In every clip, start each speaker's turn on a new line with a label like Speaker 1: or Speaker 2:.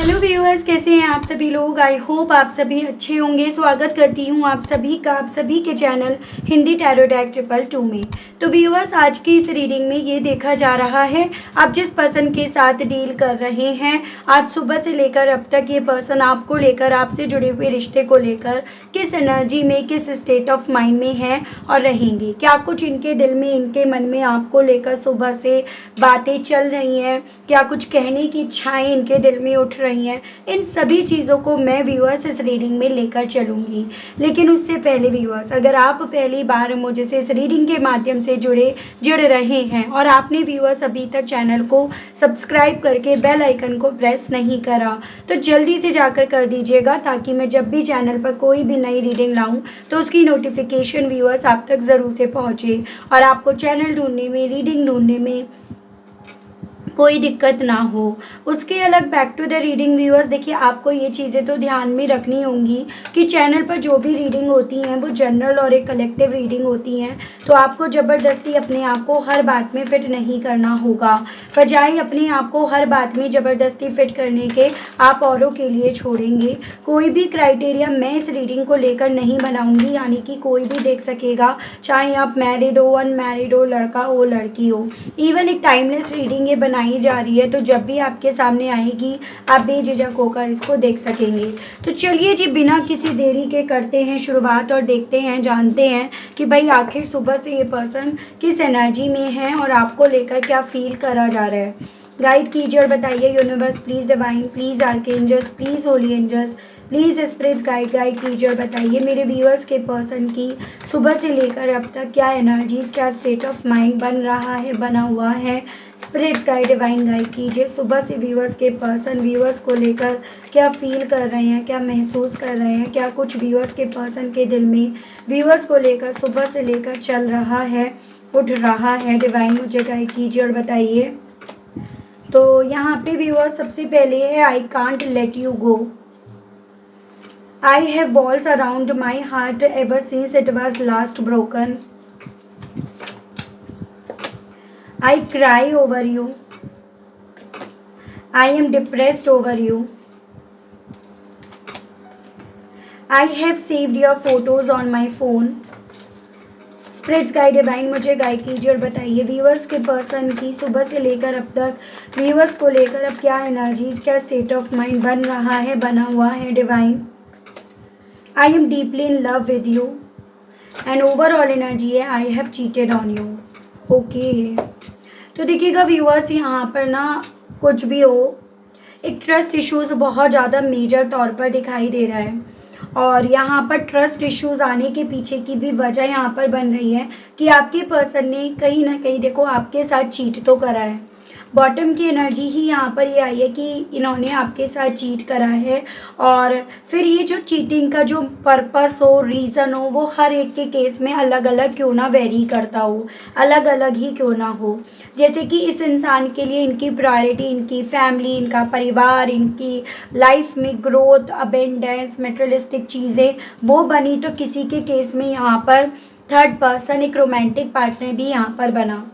Speaker 1: Hello viewers, कैसे हैं आप सभी लोग। आई होप आप सभी अच्छे होंगे। स्वागत करती हूँ आप सभी के चैनल हिंदी टैरो डेक 222 में। तो व्यूअर्स, आज की इस रीडिंग में ये देखा जा रहा है आप जिस पर्सन के साथ डील कर रहे हैं, आज सुबह से लेकर अब तक ये पर्सन आपको लेकर, आपसे जुड़े हुए रिश्ते को लेकर किस एनर्जी में, किस स्टेट ऑफ माइंड में है और रहेंगे। क्या कुछ इनके दिल में, इनके मन में आपको लेकर सुबह से बातें चल रही हैं, क्या कुछ कहने की इच्छाएं इनके दिल में उठ रही हैं। इन सभी चीज़ों को मैं व्यूअर्स इस रीडिंग में लेकर चलूँगी। लेकिन उससे पहले व्यूअर्स, अगर आप पहली बार मुझे से इस रीडिंग के माध्यम से जुड़ रहे हैं और आपने व्यूअर्स अभी तक चैनल को सब्सक्राइब करके बेल आइकन को प्रेस नहीं करा तो जल्दी से जाकर कर दीजिएगा, ताकि मैं जब भी चैनल पर कोई भी नई रीडिंग लाऊं तो उसकी नोटिफिकेशन व्यूअर्स आप तक ज़रूर से पहुँचे और आपको चैनल ढूंढने में, रीडिंग ढूंढने में कोई दिक्कत ना हो। उसके अलग back to the reading viewers, देखिए आपको ये चीज़ें तो ध्यान में रखनी होंगी कि चैनल पर जो भी रीडिंग होती हैं वो जनरल और एक कलेक्टिव रीडिंग होती हैं। तो आपको ज़बरदस्ती अपने आप को हर बात में फिट नहीं करना होगा। बजाय अपने आप को हर बात में ज़बरदस्ती फिट करने के आप औरों के लिए छोड़ेंगे। कोई भी क्राइटेरिया मैं इस रीडिंग को लेकर नहीं बनाऊंगी, यानी कि कोई भी देख सकेगा, चाहे आप मैरिड हो, अनमैरिड हो, लड़का हो, लड़की हो। इवन एक टाइमलेस रीडिंग ये बनाई जा रही है, तो जब भी आपके सामने आएगी आप बेझिझक होकर इसको देख सकेंगे। तो चलिए जी, बिना किसी देरी के करते हैं शुरुआत और देखते हैं, जानते हैं कि भाई आखिर सुबह से ये पर्सन किस एनर्जी में है और आपको लेकर क्या फील करा जा रहा है। गाइड कीजिए और बताइए universe, please divine, please archangels, please holy angels, please spirits guide कीजिए और बताइए मेरे व्यूअर्स के पर्सन की सुबह से लेकर अब तक क्या एनर्जीज, क्या स्टेट ऑफ माइंड बन रहा है, बना हुआ है। स्पिरिट्स गाइड, डिवाइन गाइड कीजिए सुबह से व्यूअर्स के पर्सन व्यूअर्स को लेकर क्या फील कर रहे हैं, क्या महसूस कर रहे हैं, क्या कुछ व्यूअर्स के पर्सन के दिल में व्यूअर्स को लेकर सुबह से लेकर चल रहा है, उठ रहा है। डिवाइन मुझे गाइड कीजिए और बताइए। तो यहाँ पे व्यूअर्स सबसे पहले है I can't let you go. I have walls around my heart ever since it was last broken. I cry over you. I am depressed over you. I have saved your photos on my phone. Spirits guide, divine मुझे guide कीजिए और बताइए viewers के person की सुबह से लेकर अब तक व्यूअर्स को लेकर अब क्या एनर्जीज, क्या स्टेट ऑफ माइंड बन रहा है, बना हुआ है। Divine, I am deeply in love with you and overall energy है I have cheated on you. Okay, तो देखिएगा व्यूअर्स, यहाँ पर ना कुछ भी हो, एक ट्रस्ट इश्यूज बहुत ज़्यादा मेजर तौर पर दिखाई दे रहा है और यहाँ पर ट्रस्ट इश्यूज आने के पीछे की भी वजह यहाँ पर बन रही है कि आपके पर्सन ने कहीं ना कहीं देखो आपके साथ चीट तो करा है। बॉटम की एनर्जी ही यहाँ पर ये आई है कि इन्होंने आपके साथ चीट करा है और फिर ये जो चीटिंग का जो पर्पस हो, रीज़न हो, वो हर एक के केस में अलग अलग क्यों ना वेरी करता हो, अलग अलग ही क्यों ना हो। जैसे कि इस इंसान के लिए इनकी प्रायोरिटी, इनकी फैमिली, इनका परिवार, इनकी लाइफ में ग्रोथ, अबेंडेंस, मटेरियलिस्टिक चीज़ें वो बनी, तो किसी के केस में यहाँ पर थर्ड पर्सन, एक रोमांटिक पार्टनर भी यहाँ पर बना।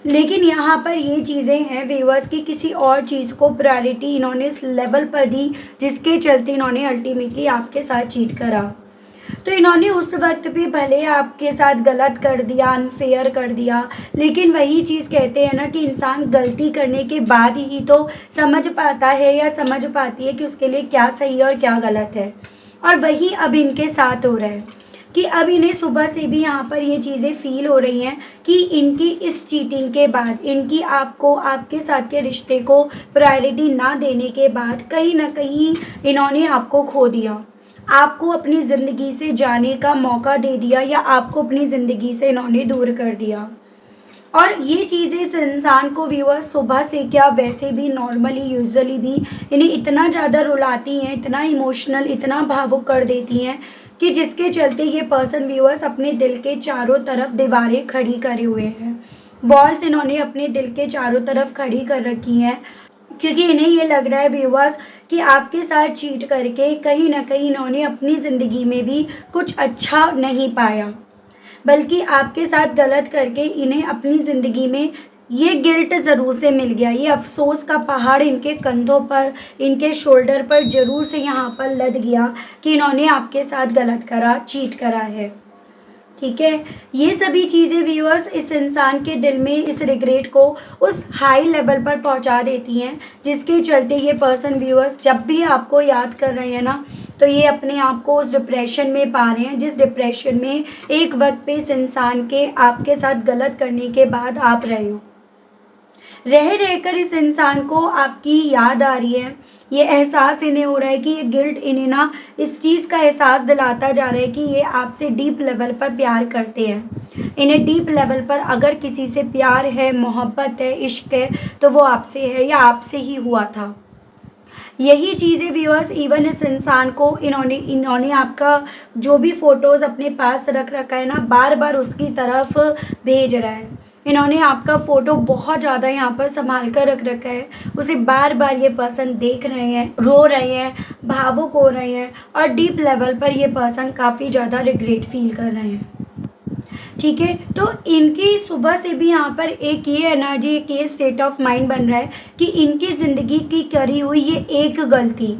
Speaker 1: लेकिन यहाँ पर ये चीज़ें हैं व्यूअर्स की किसी और चीज़ को प्रायोरिटी इन्होंने इस लेवल पर दी जिसके चलते इन्होंने अल्टीमेटली आपके साथ चीट करा। तो इन्होंने उस वक्त पे भले आपके साथ गलत कर दिया, अनफेयर कर दिया, लेकिन वही चीज़ कहते हैं ना कि इंसान गलती करने के बाद ही तो समझ पाता है या समझ पाती है कि उसके लिए क्या सही और क्या गलत है। और वही अब इनके साथ हो रहा है कि अब इन्हें सुबह से भी यहाँ पर ये चीज़ें फील हो रही हैं कि इनकी इस चीटिंग के बाद, इनकी आपको, आपके साथ के रिश्ते को प्रायोरिटी ना देने के बाद कहीं ना कहीं इन्होंने आपको खो दिया, आपको अपनी ज़िंदगी से जाने का मौका दे दिया या आपको अपनी ज़िंदगी से इन्होंने दूर कर दिया। और ये चीज़ें इस इंसान को व्यूअर्स सुबह से क्या वैसे भी नॉर्मली यूजुअली भी इन्हें इतना ज़्यादा रुलाती हैं, इतना इमोशनल, इतना भावुक कर देती हैं कि जिसके चलते ये पर्सन व्यूअर्स अपने दिल के चारों तरफ दीवारें खड़ी करे हुए हैं। वॉल्स इन्होंने अपने दिल के चारों तरफ खड़ी कर रखी हैं क्योंकि इन्हें ये लग रहा है व्यूअर्स कि आपके साथ चीट करके कहीं ना कहीं इन्होंने अपनी ज़िंदगी में भी कुछ अच्छा नहीं पाया, बल्कि आपके साथ गलत करके इन्हें अपनी ज़िंदगी में ये गिल्ट ज़रूर से मिल गया, ये अफ़सोस का पहाड़ इनके कंधों पर, इनके शोल्डर पर ज़रूर से यहाँ पर लद गया कि इन्होंने आपके साथ गलत करा, चीट करा है। ठीक है, ये सभी चीज़ें व्यूअर्स इस इंसान के दिल में इस रिग्रेट को उस हाई लेवल पर पहुंचा देती हैं, जिसके चलते ये पर्सन व्यूअर्स जब भी आपको याद कर रहे हैं ना, तो ये अपने आप को उस डिप्रेशन में पा रहे हैं, जिस डिप्रेशन में एक वक्त पे इस इंसान के आपके साथ गलत करने के बाद आप रहे हो। रह रहकर इस इंसान को आपकी याद आ रही है, ये एहसास इन्हें हो रहा है कि ये गिल्ट इन्हें ना इस चीज़ का एहसास दिलाता जा रहा है कि ये आपसे डीप लेवल पर प्यार करते हैं। इन्हें डीप लेवल पर अगर किसी से प्यार है, मोहब्बत है, इश्क है, तो वो आपसे है या आपसे ही हुआ था। यही चीज़ें व्यूअर्स इवन इस इंसान को इन्होंने आपका जो भी फ़ोटोज़ अपने पास रख रखा है ना, बार बार उसकी तरफ भेज रहा है। इन्होंने आपका फ़ोटो बहुत ज़्यादा यहाँ पर संभाल कर रख रखा है, उसे बार बार ये पर्सन देख रहे हैं, रो रहे हैं, भावुक हो रहे हैं और डीप लेवल पर ये पर्सन काफ़ी ज़्यादा रिग्रेट फील कर रहे हैं। ठीक है, तो इनकी सुबह से भी यहाँ पर एक ये एनर्जी, एक ये स्टेट ऑफ माइंड बन रहा है कि इनकी ज़िंदगी की करी हुई ये एक गलती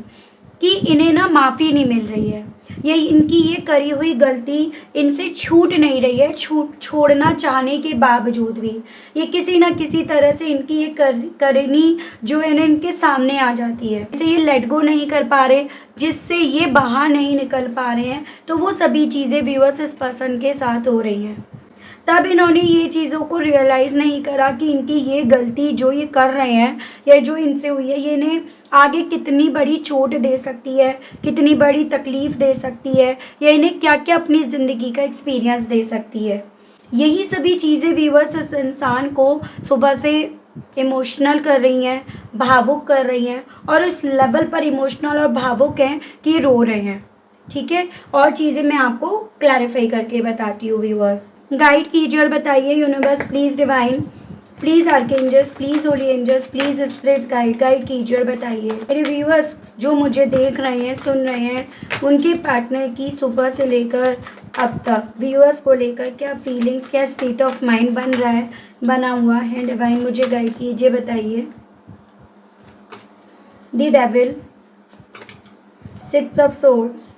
Speaker 1: कि इन्हें ना माफ़ी नहीं मिल रही है, ये इनकी ये करी हुई गलती इनसे छूट नहीं रही है, छोड़ना चाहने के बावजूद भी ये किसी ना किसी तरह से इनकी ये करनी जो है ना इनके सामने आ जाती है, इसे ये लेट गो नहीं कर पा रहे, जिससे ये बाहर नहीं निकल पा रहे हैं। तो वो सभी चीज़ें व्यूअर्स इस पर्सन के साथ हो रही हैं। तब इन्होंने ये चीज़ों को रियलाइज़ नहीं करा कि इनकी ये गलती जो ये कर रहे हैं या जो इनसे हुई है, ये इन्हें आगे कितनी बड़ी चोट दे सकती है, कितनी बड़ी तकलीफ़ दे सकती है, या इन्हें क्या क्या अपनी ज़िंदगी का एक्सपीरियंस दे सकती है। यही सभी चीज़ें व्यूअर्स इस इंसान को सुबह से इमोशनल कर रही हैं, भावुक कर रही हैं और इस लेवल पर इमोशनल और भावुक हैं कि ये रो रहे हैं। ठीक है, और चीज़ें मैं आपको क्लैरिफाई करके बताती हूँ व्यूअर्स। गाइड कीजिए और बताइए universe please divine, please archangels, please holy angels, please spirits guide कीजिए और बताइए मेरे व्यूअर्स जो मुझे देख रहे हैं, सुन रहे हैं, उनके पार्टनर की सुबह से लेकर अब तक व्यूअर्स को लेकर क्या फीलिंग्स, क्या स्टेट ऑफ माइंड बना हुआ है। डिवाइन मुझे गाइड कीजिए, बताइए। The devil, 6 of swords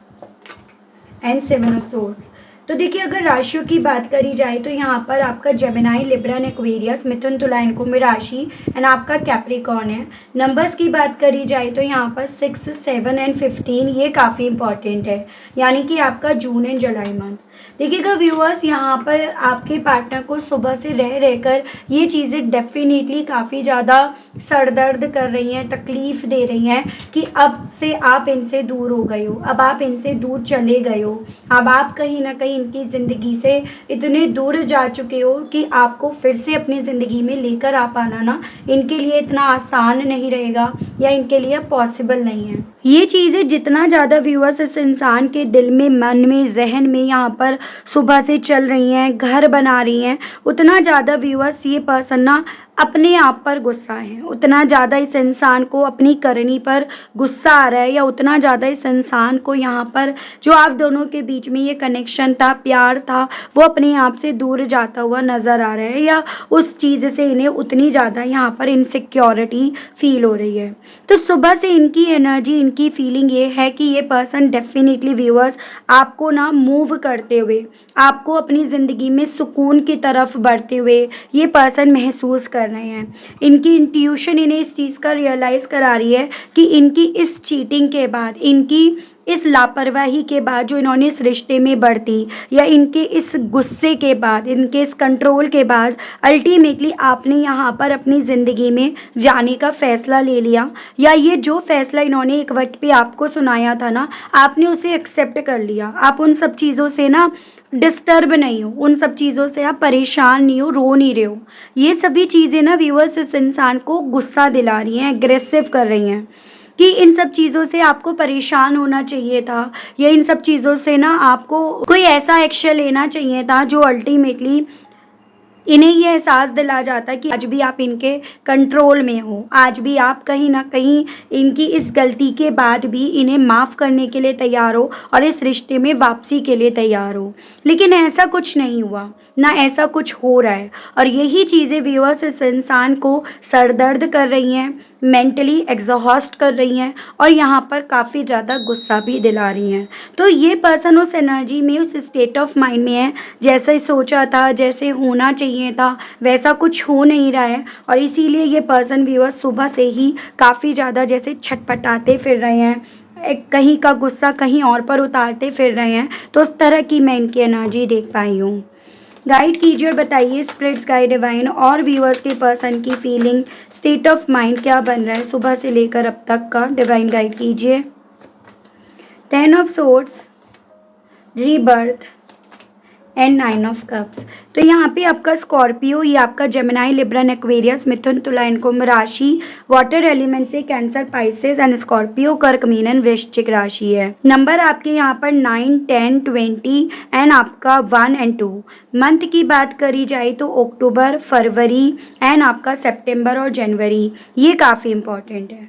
Speaker 1: and 7 of swords. तो देखिए, अगर राशियों की बात करी जाए तो यहाँ पर आपका जेमिनाई, लिब्रा एंड एक्वेरियस, मिथुन, तुला एंड कुंभ राशि एंड आपका कैप्रिकॉर्न है। नंबर्स की बात करी जाए तो यहाँ पर 6, 7 एंड 15 ये काफ़ी इंपॉर्टेंट है, यानी कि आपका जून एंड जुलाई मंथ। देखिएगा व्यूअर्स, यहाँ पर आपके पार्टनर को सुबह से रह रहकर ये चीज़ें डेफिनेटली काफ़ी ज़्यादा सरदर्द कर रही हैं, तकलीफ़ दे रही हैं कि अब से आप इनसे दूर हो गए हो, अब आप इनसे दूर चले गए हो, अब आप कहीं ना कहीं इनकी ज़िंदगी से इतने दूर जा चुके हो कि आपको फिर से अपनी ज़िंदगी में लेकर आ पाना ना इनके लिए इतना आसान नहीं रहेगा या इनके लिए पॉसिबल नहीं है। ये चीज़ें जितना ज़्यादा व्यूअर्स इस इंसान के दिल में, मन में, जहन में यहाँ पर सुबह से चल रही हैं, घर बना रही हैं, उतना ज़्यादा व्यूअर्स ये पर्सन ना अपने आप पर गुस्सा है, उतना ज़्यादा इस इंसान को अपनी करनी पर गुस्सा आ रहा है, या उतना ज़्यादा इस इंसान को यहाँ पर जो आप दोनों के बीच में ये कनेक्शन था, प्यार था, वो अपने आप से दूर जाता हुआ नज़र आ रहा है, या उस चीज़ से इन्हें उतनी ज़्यादा यहाँ पर इनसिक्योरिटी फील हो रही है। तो सुबह से इनकी एनर्जी, इनकी फीलिंग ये है कि ये पर्सन डेफिनेटली व्यूअर्स आपको ना मूव करते हुए, आपको अपनी ज़िंदगी में सुकून की तरफ बढ़ते हुए ये पर्सन महसूस कर रहे हैं। इनकी इंट्यूशन इन्हें इस चीज़ का रियलाइज़ करा रही है कि इनकी इस चीटिंग के बाद, इनकी इस लापरवाही के बाद जो इन्होंने इस रिश्ते में बरती, या इनके इस गुस्से के बाद, इनके इस कंट्रोल के बाद अल्टीमेटली आपने यहाँ पर अपनी ज़िंदगी में जाने का फ़ैसला ले लिया, या ये जो फ़ैसला इन्होंने एक वक्त पे आपको सुनाया था ना, आपने उसे एक्सेप्ट कर लिया। आप उन सब चीज़ों से ना डिस्टर्ब नहीं हो, उन सब चीज़ों से आप परेशान नहीं हो, रो नहीं रहे हो। ये सभी चीज़ें ना व्यूअर्स इस इंसान को गुस्सा दिला रही हैं, एग्रेसिव कर रही हैं कि इन सब चीज़ों से आपको परेशान होना चाहिए था, या इन सब चीज़ों से ना आपको कोई ऐसा एक्शन लेना चाहिए था जो अल्टीमेटली इन्हें ये एहसास दिला जाता है कि आज भी आप इनके कंट्रोल में हो, आज भी आप कहीं ना कहीं इनकी इस गलती के बाद भी इन्हें माफ़ करने के लिए तैयार हो और इस रिश्ते में वापसी के लिए तैयार हो। लेकिन ऐसा कुछ नहीं हुआ, ना ऐसा कुछ हो रहा है, और यही चीज़ें व्यूअर्स इस इंसान को सरदर्द कर रही हैं, मेंटली एग्जॉस्ट कर रही हैं, और यहाँ पर काफ़ी ज़्यादा गुस्सा भी दिला रही हैं। तो ये पर्सन उस एनर्जी में, उस स्टेट ऑफ माइंड में है, जैसे सोचा था, जैसे होना चाहिए था, वैसा कुछ हो नहीं रहा है। और इसीलिए ये पर्सन व्यूअर्स सुबह से ही काफ़ी ज़्यादा जैसे छटपटाते फिर रहे हैं, कहीं का गुस्सा कहीं और पर उतारते फिर रहे हैं। तो उस तरह की मैं इनकी एनर्जी देख पाई हूँ। गाइड कीजिए और बताइए स्पिरिट्स, गाइड, डिवाइन और व्यूअर्स के पर्सन की फीलिंग, स्टेट ऑफ माइंड क्या बन रहा है सुबह से लेकर अब तक का। डिवाइन गाइड कीजिए। 10 of swords, rebirth and 9 of cups. तो यहाँ पे आपका स्कॉर्पियो, ये आपका जेमिनाई, लिब्रन, एक्वेरियस, मिथुन, तुला एंड कुंभ राशि, वाटर एलिमेंट से कैंसर, पाइसेस एंड स्कॉर्पियो, कर्क, मीन, वृश्चिक राशि है। नंबर आपके यहाँ पर 9, 10, 20 एंड आपका 1 एंड 2। मंथ की बात करी जाए तो अक्टूबर, फरवरी एंड आपका सितंबर और जनवरी, ये काफ़ी इंपॉर्टेंट है।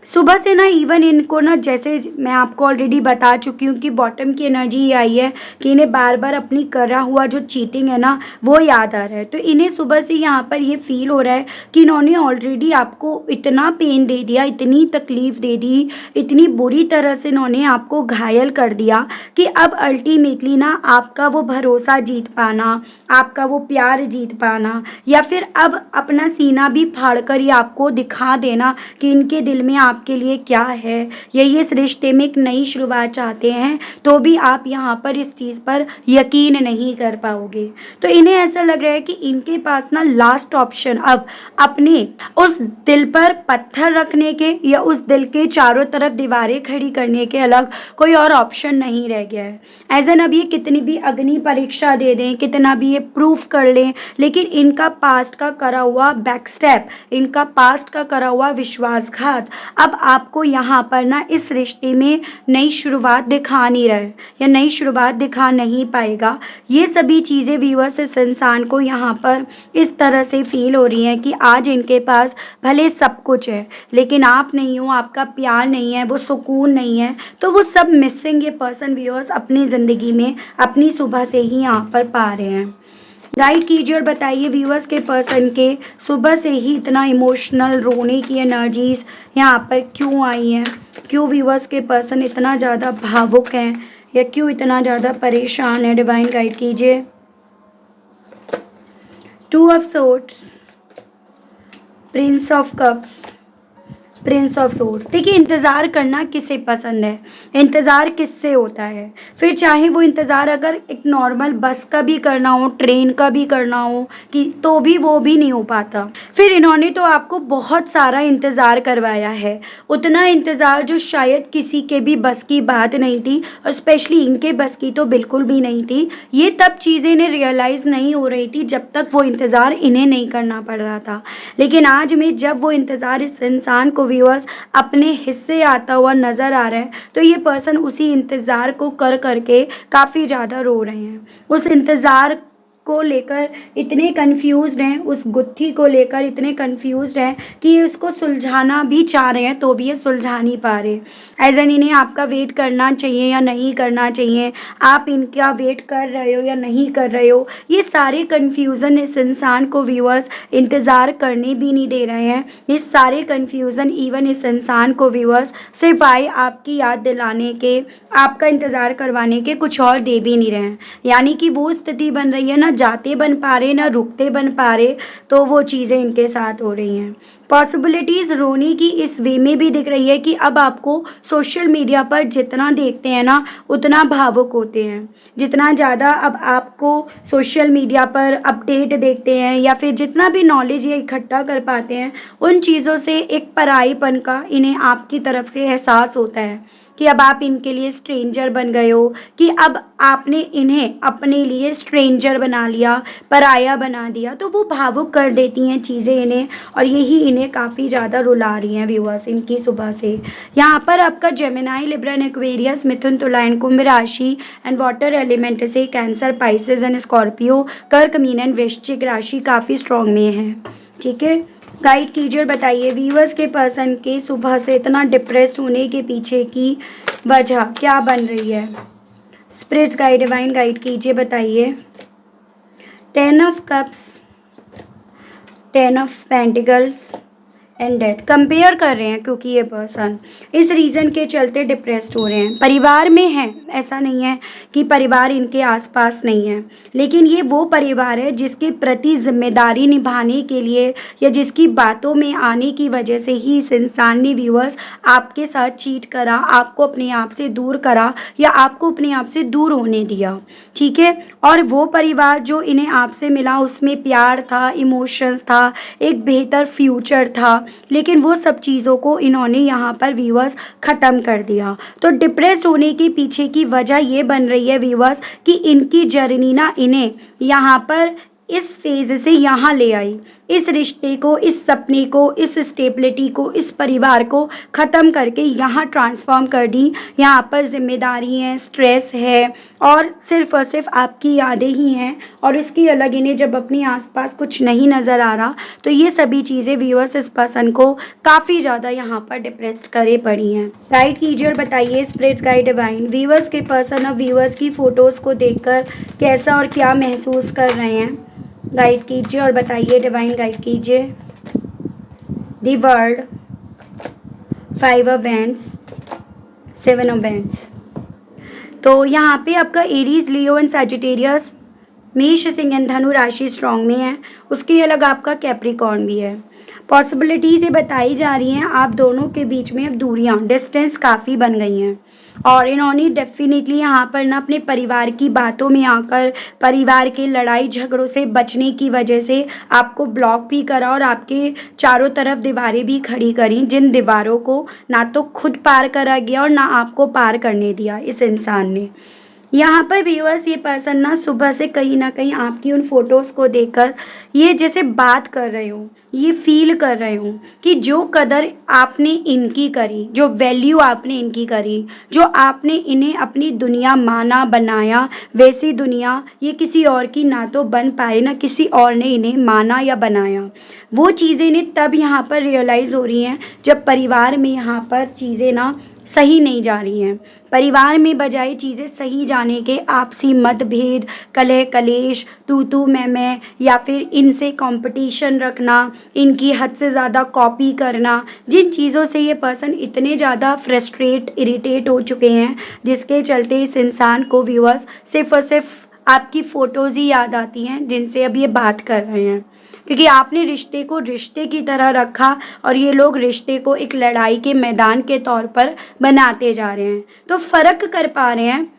Speaker 1: सुबह से ना इवन इनको ना, जैसे मैं आपको ऑलरेडी बता चुकी हूँ कि बॉटम की एनर्जी ये आई है कि इन्हें बार बार अपनी करा हुआ जो चीटिंग है ना वो याद आ रहा है। तो इन्हें सुबह से यहाँ पर ये फील हो रहा है कि इन्होंने ऑलरेडी आपको इतना पेन दे दिया, इतनी तकलीफ़ दे दी, इतनी बुरी तरह से इन्होंने आपको घायल कर दिया कि अब अल्टीमेटली ना आपका वो भरोसा जीत पाना, आपका वो प्यार जीत पाना, या फिर अब अपना सीना भी फाड़ कर ये आपको दिखा देना कि इनके दिल में आपके लिए क्या है। ये इस रिश्ते में एक नई शुरुआत चाहते हैं, तो भी आप यहाँ पर इस चीज़ पर यकीन नहीं कर पाओगे। तो इन्हें ऐसा लग रहा है कि इनके पास ना लास्ट ऑप्शन अब अपने उस दिल पर पत्थर रखने के या उस दिल के चारों तरफ दीवारें खड़ी करने के अलग कोई और ऑप्शन नहीं रह गया है। एज एन अब ये कितनी भी अग्नि परीक्षा दे दें, कितना भी ये प्रूफ कर लें, लेकिन इनका पास्ट का करा हुआ बैक स्टेप, इनका पास्ट का करा हुआ विश्वासघात अब आपको यहाँ पर ना इस रिश्ते में नई शुरुआत दिखा नहीं रहा है, या नई शुरुआत दिखा नहीं पाएगा। ये सभी चीज़ें व्यूअर्स इस इंसान को यहाँ पर इस तरह से फील हो रही हैं कि आज इनके पास भले सब कुछ है, लेकिन आप नहीं हो, आपका प्यार नहीं है, वो सुकून नहीं है, तो वो सब मिसिंग ये पर्सन व्यूअर्स अपनी ज़िंदगी में अपनी सुबह से ही यहाँ पर पा रहे हैं। गाइड कीजिए और बताइए व्यूअर्स के पर्सन के सुबह से ही इतना इमोशनल रोने की एनर्जीज यहाँ पर क्यों आई हैं, क्यों व्यूअर्स के पर्सन इतना ज़्यादा भावुक हैं, या क्यों इतना ज़्यादा परेशान है। डिवाइन गाइड कीजिए। 2 of swords, Prince of cups, Prince of swords. देखिए इंतज़ार करना किसे पसंद है, इंतज़ार किससे होता है, फिर चाहे वो इंतज़ार अगर एक नॉर्मल बस का भी करना हो, ट्रेन का भी करना हो, कि तो भी वो भी नहीं हो पाता। फिर इन्होंने तो आपको बहुत सारा इंतज़ार करवाया है, उतना इंतज़ार जो शायद किसी के भी बस की बात नहीं थी, और स्पेशली इनके बस की तो बिल्कुल भी नहीं थी। ये तब चीज़ें इन्हें रियलाइज़ नहीं हो रही थी जब तक वो इंतज़ार इन्हें नहीं करना पड़ रहा था। लेकिन आज में जब वो इंतज़ार इस इंसान को व्यूअर्स अपने हिस्से आता हुआ नज़र आ रहा है, तो ये पर्सन उसी इंतज़ार को कर करके काफ़ी ज़्यादा रो रहे हैं। उस इंतज़ार को लेकर इतने कंफ्यूज्ड हैं, उस गुत्थी को लेकर इतने कंफ्यूज्ड हैं कि ये उसको सुलझाना भी चाह रहे हैं, तो भी ये सुलझा नहीं पा रहे। एज एन इन्हें आपका वेट करना चाहिए या नहीं करना चाहिए, आप इनका वेट कर रहे हो या नहीं कर रहे हो, ये सारे कन्फ्यूज़न इस इंसान को व्यूअर्स इंतज़ार करने भी नहीं दे रहे हैं। ये सारे कन्फ्यूज़न इवन इस इंसान को व्यूअर्स सिर्फ आए आपकी याद दिलाने के, आपका इंतज़ार करवाने के, कुछ और दे भी नहीं रहे हैं। यानी कि वो स्थिति बन रही है ना जाते बन पा रहे ना रुकते बन पा रहे, तो वो चीज़ें इनके साथ हो रही हैं। पॉसिबिलिटीज़ रोने की इस वे में भी दिख रही है कि अब आपको सोशल मीडिया पर जितना देखते हैं ना उतना भावुक होते हैं, जितना ज़्यादा अब आपको सोशल मीडिया पर अपडेट देखते हैं या फिर जितना भी नॉलेज ये इकट्ठा कर पाते हैं, उन चीज़ों से एक पराईपन का इन्हें आपकी तरफ से एहसास होता है कि अब आप इनके लिए स्ट्रेंजर बन गए हो, कि अब आपने इन्हें अपने लिए स्ट्रेंजर बना लिया, पराया बना दिया। तो वो भावुक कर देती हैं चीज़ें इन्हें, और यही इन्हें इन्हें काफ़ी ज़्यादा रुला रही हैं व्यूअर्स इनकी सुबह से। यहाँ पर आपका जेमिनाई, लिब्रा एंड एक्वेरियस, मिथुन, तुला एंड कुंभ राशि एंड वाटर एलिमेंट से कैंसर, पाइसेस एंड स्कॉर्पियो, कर्क, मीन एंड वृश्चिक राशि काफ़ी स्ट्रॉन्ग में है। ठीक है, गाइड कीजिए और बताइए व्यूअर्स के पर्सन के सुबह से इतना डिप्रेस्ड होने के पीछे की वजह क्या बन रही है। स्पिरिट्स गाइड, डिवाइन गाइड कीजिए, बताइए। 10 of cups, 10 of pentacles and death compare कर रहे हैं, क्योंकि ये पर्सन इस रीज़न के चलते डिप्रेस्ड हो रहे हैं। परिवार में हैं, ऐसा नहीं है कि परिवार इनके आसपास नहीं है, लेकिन ये वो परिवार है जिसके प्रति जिम्मेदारी निभाने के लिए या जिसकी बातों में आने की वजह से ही इस इंसान ने व्यूअर्स आपके साथ चीट करा, आपको अपने आप से दूर करा या आपको अपने आप से दूर होने दिया। ठीक है, और वो परिवार जो इन्हें आपसे मिला उसमें प्यार था, इमोशंस था, एक बेहतर फ्यूचर था, लेकिन वो सब चीज़ों को इन्होंने यहाँ पर व्यूअर्स ख़त्म कर दिया। तो डिप्रेस्ड होने के पीछे की वजह ये बन रही है व्यूअर्स कि इनकी जर्नी ना इन्हें यहाँ पर इस फेज़ से यहाँ ले आई, इस रिश्ते को, इस सपने को, इस स्टेबिलिटी को, इस परिवार को ख़त्म करके यहाँ ट्रांसफॉर्म कर दी। यहाँ पर जिम्मेदारी है, स्ट्रेस है और सिर्फ़ आपकी यादें ही हैं, और इसकी अलग इन्हें जब अपने आसपास कुछ नहीं नज़र आ रहा तो ये सभी चीज़ें व्यूअर्स इस पर्सन को काफ़ी ज़्यादा यहाँ पर डिप्रेस्ड करे पड़ी हैं। गाइड कीजिए और बताइए स्पिरिट गाइड डिवाइन, व्यूअर्स के पर्सन अब व्यूअर्स की फ़ोटोज़ को देखकर कैसा और क्या महसूस कर रहे हैं। गाइड कीजिए और बताइए, डिवाइन गाइड कीजिए। The world, 5 of bands, 7 of bands. तो यहाँ पे आपका एरीज, लियो एंड सैजिटेरियस, मेष, सिंह एंड धनु राशि स्ट्रॉन्ग में है। उसके अलग आपका कैप्रिकॉर्न भी है। पॉसिबिलिटीज़ ये बताई जा रही हैं आप दोनों के बीच में अब दूरियाँ, डिस्टेंस काफ़ी बन गई हैं, और इन्होंने डेफिनेटली यहाँ पर ना अपने परिवार की बातों में आकर परिवार के लड़ाई झगड़ों से बचने की वजह से आपको ब्लॉक भी करा और आपके चारों तरफ दीवारें भी खड़ी करी, जिन दीवारों को ना तो खुद पार करा गया और ना आपको पार करने दिया इस इंसान ने। यहाँ पर व्यूअर्स ये पर्सन ना सुबह से कहीं ना कहीं आपकी उन फोटोज़ को देखकर ये जैसे बात कर रहे हो, ये फील कर रहे हो कि जो कदर आपने इनकी करी, जो वैल्यू आपने इनकी करी, जो आपने इन्हें अपनी दुनिया माना बनाया, वैसी दुनिया ये किसी और की ना तो बन पाए, ना किसी और ने इन्हें माना या बनाया। वो चीज़ें इन्हें तब यहाँ पर रियलाइज़ हो रही हैं जब परिवार में यहाँ पर चीज़ें ना सही नहीं जा रही हैं। परिवार में बजाय चीज़ें सही जाने के आपसी मतभेद, कलह कलेश, तू मैं या फिर इनसे कंपटीशन रखना, इनकी हद से ज़्यादा कॉपी करना, जिन चीज़ों से ये पर्सन इतने ज़्यादा फ्रस्ट्रेट, इरिटेट हो चुके हैं, जिसके चलते इस इंसान को व्यूअर्स सिर्फ और सिर्फ आपकी फ़ोटोज़ ही याद आती हैं जिनसे अब ये बात कर रहे हैं, क्योंकि आपने रिश्ते को रिश्ते की तरह रखा और ये लोग रिश्ते को एक लड़ाई के मैदान के तौर पर बनाते जा रहे हैं। तो फ़र्क कर पा रहे हैं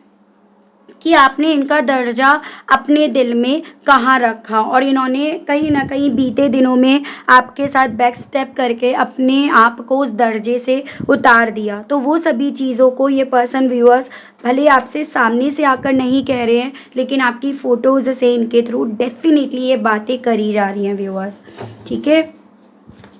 Speaker 1: कि आपने इनका दर्जा अपने दिल में कहाँ रखा, और इन्होंने कहीं ना कहीं बीते दिनों में आपके साथ बैक स्टेप करके अपने आप को उस दर्जे से उतार दिया। तो वो सभी चीज़ों को ये पर्सन व्यूअर्स भले आपसे सामने से आकर नहीं कह रहे हैं, लेकिन आपकी फ़ोटोज़ से इनके थ्रू डेफिनेटली ये बातें करी जा रही हैं व्यूअर्स। ठीक है,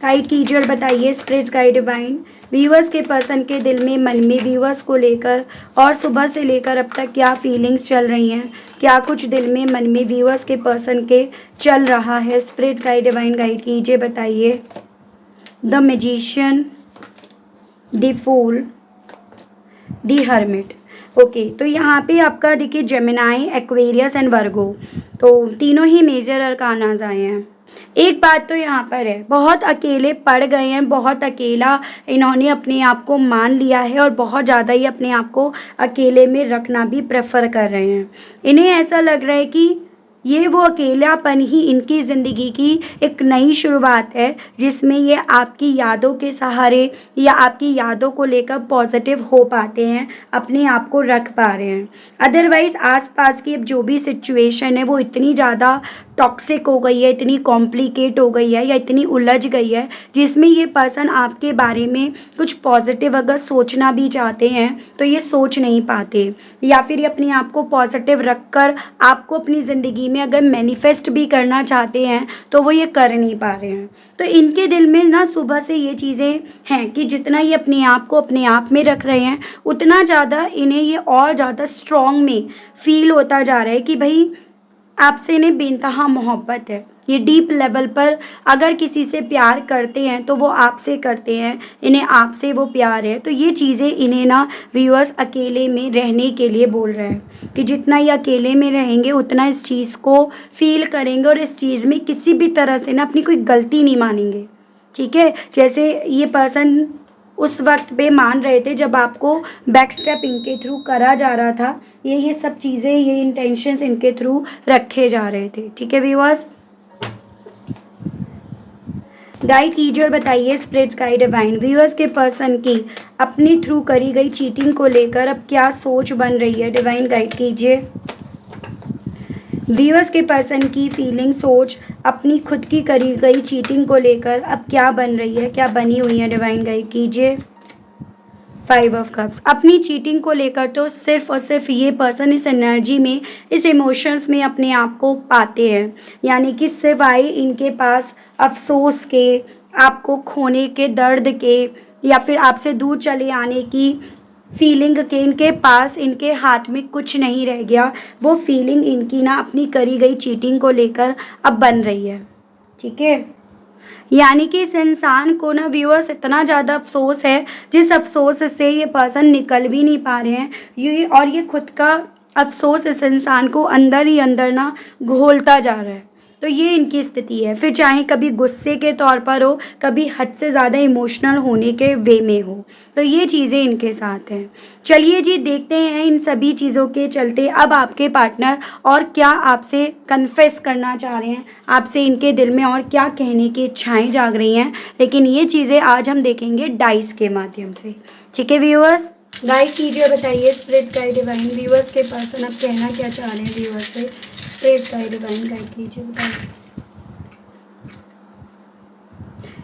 Speaker 1: गाइड कीजिए और बताइए स्पिरिट गाइड डिवाइन, व्यूअर्स के पर्सन के दिल में, मन में व्यूअर्स को लेकर और सुबह से लेकर अब तक क्या फीलिंग्स चल रही हैं, क्या कुछ दिल में मन में व्यूअर्स के पर्सन के चल रहा है। स्पिरिट गाइड डिवाइन गाइड कीजिए, बताइए। The magician, the fool, the hermit. Okay, तो यहाँ पे आपका देखिए जेमिनाई, एक्वेरियस एंड वर्गो, तो तीनों ही मेजर अरकानाज आए हैं। एक बात तो यहाँ पर है, बहुत अकेले पड़ गए हैं, बहुत अकेला इन्होंने अपने आप को मान लिया है और बहुत ज़्यादा ही अपने आप को अकेले में रखना भी प्रेफर कर रहे हैं। इन्हें ऐसा लग रहा है कि ये वो अकेलापन ही इनकी ज़िंदगी की एक नई शुरुआत है, जिसमें ये आपकी यादों के सहारे या आपकी यादों को लेकर पॉजिटिव हो पाते हैं, अपने आप को रख पा रहे हैं। अदरवाइज़ आसपास की अब जो भी सिचुएशन है वो इतनी ज़्यादा टॉक्सिक हो गई है, इतनी कॉम्प्लिकेट हो गई है या इतनी उलझ गई है, जिसमें ये पर्सन आपके बारे में कुछ पॉजिटिव अगर सोचना भी चाहते हैं तो ये सोच नहीं पाते, या फिर ये अपने आप को पॉजिटिव रखकर आपको अपनी ज़िंदगी में अगर मैनिफेस्ट भी करना चाहते हैं तो वो ये कर नहीं पा रहे हैं। तो इनके दिल में ना सुबह से ये चीज़ें हैं कि जितना ये अपने आप को अपने आप में रख रहे हैं उतना ज़्यादा इन्हें ये और ज़्यादा स्ट्रॉन्ग में फील होता जा रहा है कि भाई आपसे इन्हें बेइंतहा मोहब्बत है। ये डीप लेवल पर अगर किसी से प्यार करते हैं तो वो आपसे करते हैं, इन्हें आपसे वो प्यार है। तो ये चीज़ें इन्हें ना व्यूअर्स अकेले में रहने के लिए बोल रहे हैं कि जितना ये अकेले में रहेंगे उतना इस चीज़ को फील करेंगे और इस चीज़ में किसी भी तरह से ना अपनी कोई गलती नहीं मानेंगे। ठीक है, जैसे ये पर्सन उस वक्त पे मान रहे थे जब आपको बैक स्टेप इनके थ्रू करा जा रहा था, ये सब चीज़ें, ये इंटेंशंस इनके थ्रू रखे जा रहे थे। ठीक है व्यूअर्स, गाइड कीजिए और बताइए स्पिरिट्स गाइड डिवाइन व्यूअर्स के पर्सन की अपने थ्रू करी गई चीटिंग को लेकर अब क्या सोच बन रही है। डिवाइन गाइड कीजिए व्यूअर्स के पर्सन की फीलिंग, सोच अपनी खुद की करी गई चीटिंग को लेकर अब क्या बन रही है, क्या बनी हुई है। डिवाइन गाइड कीजिए 5 ऑफ कप्स। अपनी चीटिंग को लेकर तो सिर्फ और सिर्फ ये पर्सन इस एनर्जी में, इस इमोशंस में अपने आप को पाते हैं, यानी कि सिवाय इनके पास अफसोस के, आपको खोने के दर्द के, या फिर आपसे दूर चले आने की फीलिंग के इनके पास, इनके हाथ में कुछ नहीं रह गया। वो फीलिंग इनकी ना अपनी करी गई चीटिंग को लेकर अब बन रही है। ठीक है, यानी कि इस इंसान को ना व्यूअर्स इतना ज़्यादा अफसोस है, जिस अफसोस से ये पर्सन निकल भी नहीं पा रहे हैं ये खुद का अफसोस इस इंसान को अंदर ही अंदर ना घोलता जा रहा है। तो ये इनकी स्थिति है, फिर चाहे कभी गुस्से के तौर पर हो, कभी हद से ज़्यादा इमोशनल होने के वे में हो, तो ये चीज़ें इनके साथ हैं। चलिए जी, देखते हैं इन सभी चीज़ों के चलते अब आपके पार्टनर और क्या आपसे कन्फेस करना चाह रहे हैं, आपसे इनके दिल में और क्या कहने की इच्छाएं जाग रही हैं। लेकिन ये चीज़ें आज हम देखेंगे डाइस के माध्यम से। ठीक है व्यूअर्स, गाइड कीजिए, बताइए स्पिरिट गाइड डिवाइन व्यूअर्स के पर्सन अब कहना क्या चाह रहे हैं व्यूअर्स से। स्पिरिट गाइड डिवाइन गाइड कीजिए, बताइए।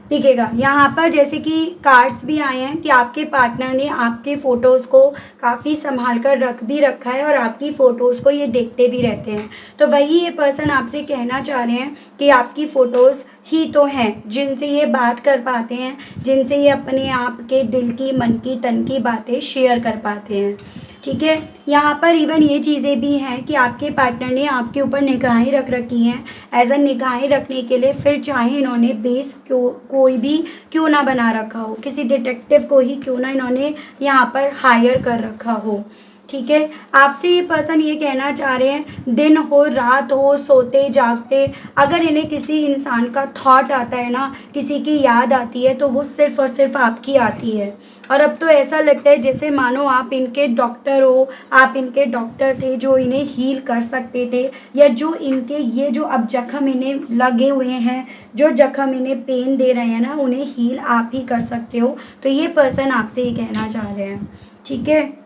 Speaker 1: दिखेगा यहाँ पर जैसे कि कार्ड्स भी आए हैं कि आपके पार्टनर ने आपके फ़ोटोज़ को काफ़ी संभाल कर रख भी रखा है और आपकी फ़ोटोज़ को ये देखते भी रहते हैं। तो वही ये पर्सन आपसे कहना चाह रहे हैं कि आपकी फ़ोटोज़ ही तो हैं जिनसे ये बात कर पाते हैं, जिनसे ये अपने आप के दिल की, मन की, तन की बातें शेयर कर पाते हैं। ठीक है, यहाँ पर इवन ये चीज़ें भी हैं कि आपके पार्टनर ने आपके ऊपर निगाहें रख रखी हैं। एज अ निगाहें रखने के लिए फिर चाहे इन्होंने बेस कोई भी क्यों ना बना रखा हो, किसी डिटेक्टिव को ही क्यों ना इन्होंने यहाँ पर हायर कर रखा हो। ठीक है, आपसे ये पर्सन ये कहना चाह रहे हैं, दिन हो रात हो, सोते जागते अगर इन्हें किसी इंसान का थॉट आता है ना, किसी की याद आती है, तो वो सिर्फ़ और सिर्फ आपकी आती है। और अब तो ऐसा लगता है जैसे मानो आप इनके डॉक्टर हो, आप इनके डॉक्टर थे जो इन्हें हील कर सकते थे, या जो इनके ये जो अब जख्म इन्हें लगे हुए हैं, जो जख्म इन्हें पेन दे रहे हैं ना, उन्हें हील आप ही कर सकते हो। तो ये पर्सन आपसे ये कहना चाह रहे हैं। ठीक है,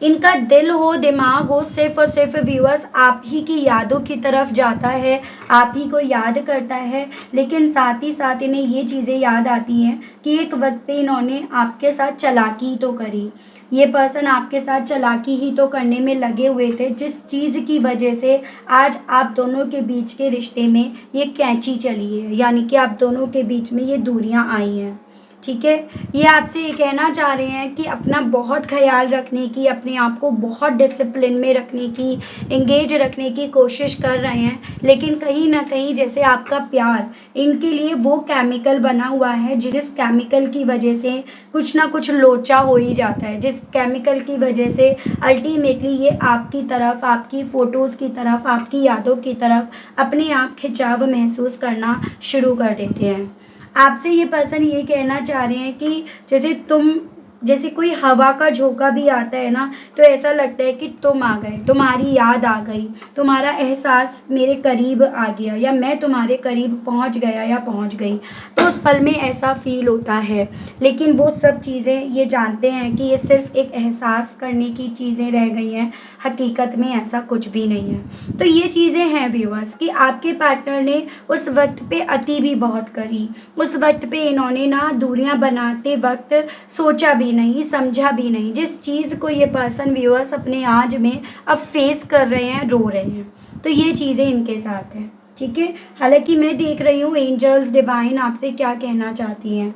Speaker 1: इनका दिल हो, दिमाग हो, सिर्फ और सिर्फ व्यूअर्स आप ही की यादों की तरफ जाता है, आप ही को याद करता है। लेकिन साथ ही साथ इन्हें ये चीज़ें याद आती हैं कि एक वक्त पे इन्होंने आपके साथ चालाकी तो करी, ये पर्सन आपके साथ चालाकी ही तो करने में लगे हुए थे, जिस चीज़ की वजह से आज आप दोनों के बीच के रिश्ते में ये कैंची चली है, यानी कि आप दोनों के बीच में ये दूरियां आई हैं। ठीक है, ये आपसे ये कहना चाह रहे हैं कि अपना बहुत ख्याल रखने की, अपने आप को बहुत डिसिप्लिन में रखने की, एंगेज रखने की कोशिश कर रहे हैं। लेकिन कहीं ना कहीं जैसे आपका प्यार इनके लिए वो केमिकल बना हुआ है जिस केमिकल की वजह से कुछ ना कुछ लोचा हो ही जाता है, जिस केमिकल की वजह से अल्टीमेटली ये आपकी तरफ, आपकी फ़ोटोज़ की तरफ, आपकी यादों की तरफ अपने आप खिंचाव महसूस करना शुरू कर देते हैं। आपसे ये पर्सन ये कहना चाह रहे हैं कि जैसे कोई हवा का झोंका भी आता है ना, तो ऐसा लगता है कि तुम आ गए, तुम्हारी याद आ गई, तुम्हारा एहसास मेरे करीब आ गया, या मैं तुम्हारे करीब पहुंच गया या पहुंच गई। तो उस पल में ऐसा फील होता है। लेकिन वो सब चीज़ें ये जानते हैं कि ये सिर्फ एक एहसास करने की चीज़ें रह गई हैं, हकीकत में ऐसा कुछ भी नहीं है। तो ये चीज़ें हैं व्यूअर्स कि आपके पार्टनर ने उस वक्त पे अति भी बहुत करी, उस वक्त पे इन्होंने ना दूरियां बनाते वक्त सोचा भी नहीं, समझा भी नहीं। जिस चीज़ को ये पर्सन व्यूअर्स अपने आज में अब फेस कर रहे हैं, रो रहे हैं। तो ये चीज़ें इनके साथ हैं, ठीक है। हालांकि मैं देख रही हूँ एंजल्स डिवाइन आपसे क्या कहना चाहती हैं।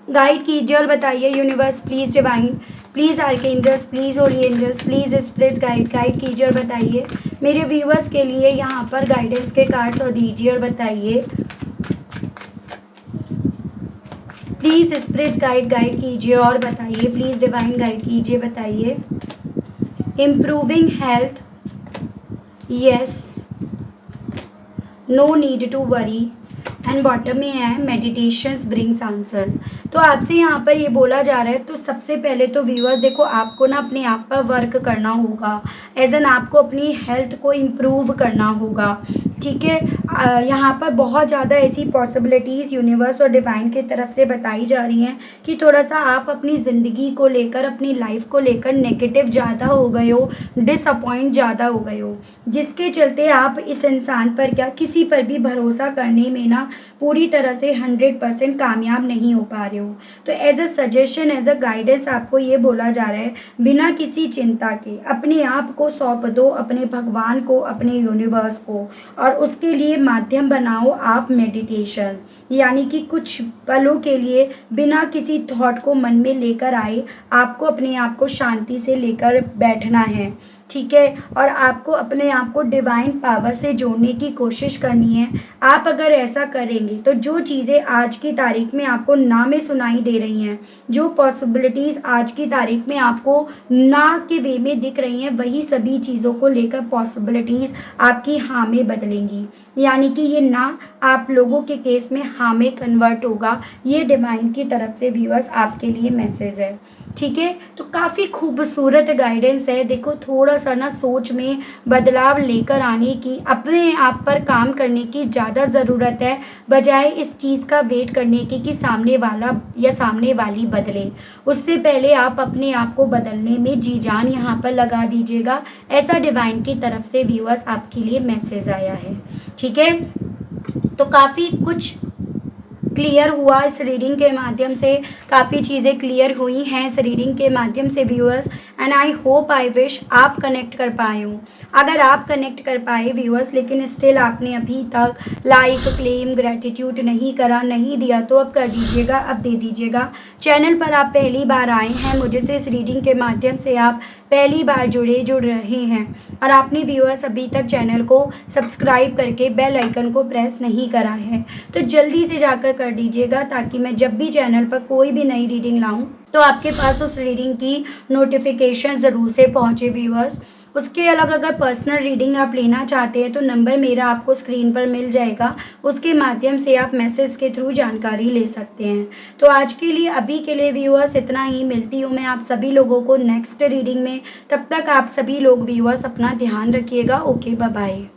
Speaker 1: गाइड कीजिए और बताइए universe please divine, please archangels, please holy angels, please spirits guide कीजिए और बताइए मेरे व्यूवर्स के लिए यहाँ पर गाइडेंस के कार्ड्स और दीजिए और बताइए प्लीज़ स्पिरिट्स गाइड कीजिए और बताइए, प्लीज़ डिवाइन गाइड कीजिए, बताइए improving health, yes, no need to worry, and bottom में है मेडिटेशंस ब्रिंग्स आंसर्स। तो आपसे यहाँ पर ये बोला जा रहा है, तो सबसे पहले तो व्यूअर्स देखो आपको ना अपने आप पर वर्क करना होगा, एज एन आपको अपनी हेल्थ को इम्प्रूव करना होगा, ठीक है। यहाँ पर बहुत ज़्यादा ऐसी पॉसिबिलिटीज़ यूनिवर्स और डिवाइन की तरफ से बताई जा रही हैं कि थोड़ा सा आप अपनी ज़िंदगी को लेकर, अपनी लाइफ को लेकर नेगेटिव ज़्यादा हो गए हो, डिसअपॉइंट ज़्यादा हो गए हो, जिसके चलते आप इस इंसान पर क्या किसी पर भी भरोसा करने में ना पूरी तरह से 100% कामयाब नहीं हो पा रहे हो। तो as a suggestion, as a guidance आपको ये बोला जा रहा है बिना किसी चिंता के अपने आप को सौंप दो अपने भगवान को, अपने यूनिवर्स को, और उसके लिए माध्यम बनाओ आप मेडिटेशन, यानी कि कुछ पलों के लिए बिना किसी थॉट को मन में लेकर आए आपको अपने आप को शांति से लेकर बैठना है, ठीक है। और आपको अपने आप को डिवाइन पावर से जोड़ने की कोशिश करनी है। आप अगर ऐसा करेंगे तो जो चीज़ें आज की तारीख में आपको ना में सुनाई दे रही हैं, जो पॉसिबिलिटीज़ आज की तारीख में आपको ना के वे में दिख रही हैं, वही सभी चीज़ों को लेकर पॉसिबिलिटीज़ आपकी हाँ में बदलेंगी, यानी कि ये ना आप लोगों के केस में हाँ में कन्वर्ट होगा। ये डिवाइन की तरफ से व्यूअर्स आपके लिए मैसेज है, ठीक है। तो काफ़ी खूबसूरत गाइडेंस है। देखो थोड़ा सा ना सोच में बदलाव लेकर आने की, अपने आप पर काम करने की ज़्यादा ज़रूरत है, बजाय इस चीज़ का वेट करने की कि सामने वाला या सामने वाली बदले। उससे पहले आप अपने आप को बदलने में जी जान यहाँ पर लगा दीजिएगा। ऐसा डिवाइन की तरफ से व्यूअर्स आपके लिए मैसेज आया है, ठीक है। तो काफ़ी कुछ क्लियर हुआ इस रीडिंग के माध्यम से, काफ़ी चीज़ें क्लियर हुई हैं इस रीडिंग के माध्यम से viewers, and I hope I wish आप कनेक्ट कर पाए हूँ। अगर आप कनेक्ट कर पाए व्यूअर्स लेकिन स्टिल आपने अभी तक लाइक, क्लेम, ग्रेटिट्यूड नहीं करा, नहीं दिया, तो अब कर दीजिएगा, अब दे दीजिएगा। चैनल पर आप पहली बार आए हैं, मुझे से इस रीडिंग के माध्यम से आप पहली बार जुड़ रहे हैं और आपने व्यूअर्स अभी तक चैनल को सब्सक्राइब करके बेल आइकन को प्रेस नहीं करा है, तो जल्दी से जाकर कर दीजिएगा, ताकि मैं जब भी चैनल पर कोई भी नई रीडिंग लाऊं तो आपके पास उस रीडिंग की नोटिफिकेशन ज़रूर से पहुंचे व्यूअर्स। उसके अलग अगर पर्सनल रीडिंग आप लेना चाहते हैं तो नंबर मेरा आपको स्क्रीन पर मिल जाएगा, उसके माध्यम से आप मैसेज के थ्रू जानकारी ले सकते हैं। तो आज के लिए, अभी के लिए व्यूअर्स इतना ही। मिलती हूँ मैं आप सभी लोगों को नेक्स्ट रीडिंग में। तब तक आप सभी लोग व्यूअर्स अपना ध्यान रखिएगा। Okay, bye bye.